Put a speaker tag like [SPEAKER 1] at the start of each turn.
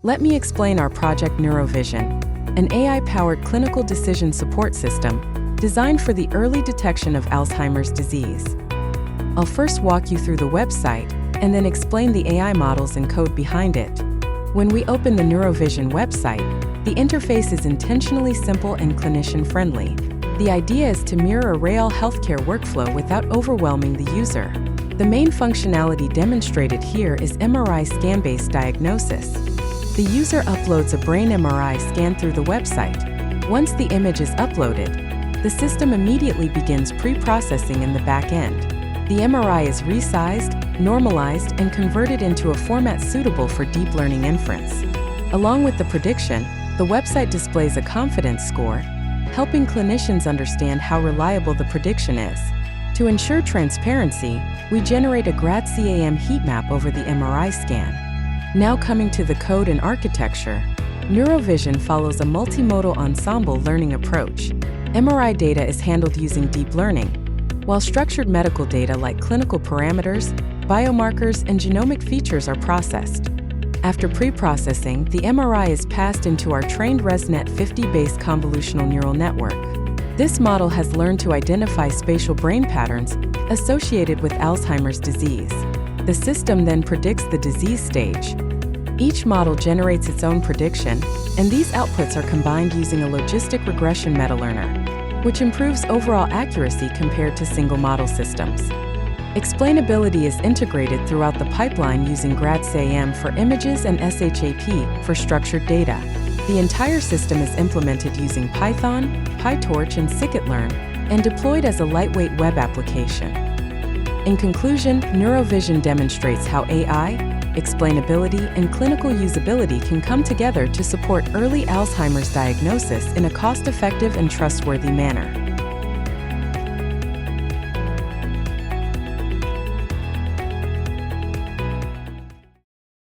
[SPEAKER 1] Let me explain our project Neurovision, an AI-powered clinical decision support system designed for the early detection of Alzheimer's disease. I'll first walk you through the website and then explain the AI models and code behind it. When we open the Neurovision website, the interface is intentionally simple and clinician-friendly. The idea is to mirror a real healthcare workflow without overwhelming the user. The main functionality demonstrated here is MRI scan-based diagnosis. The user uploads a brain MRI scan through the website. Once the image is uploaded, the system immediately begins pre-processing in the back end. The MRI is resized, normalized, and converted into a format suitable for deep learning inference. Along with the prediction, the website displays a confidence score, helping clinicians understand how reliable the prediction is. To ensure transparency, we generate a grad-CAM heat map over the MRI scan. Now coming to the code and architecture, Neurovision follows a multimodal ensemble learning approach. MRI data is handled using deep learning, while structured medical data like clinical parameters, biomarkers, and genomic features are processed. After pre-processing, the MRI is passed into our trained ResNet 50-based convolutional neural network. This model has learned to identify spatial brain patterns associated with Alzheimer's disease. The system then predicts the disease stage. Each model generates its own prediction, and these outputs are combined using a logistic regression metalearner, which improves overall accuracy compared to single model systems. Explainability is integrated throughout the pipeline using grad-CAM for images and SHAP for structured data. The entire system is implemented using Python, PyTorch, and scikit-learn, and deployed as a lightweight web application. In conclusion, Neurovision demonstrates how AI, explainability, and clinical usability can come together to support early Alzheimer's diagnosis in a cost-effective and trustworthy manner.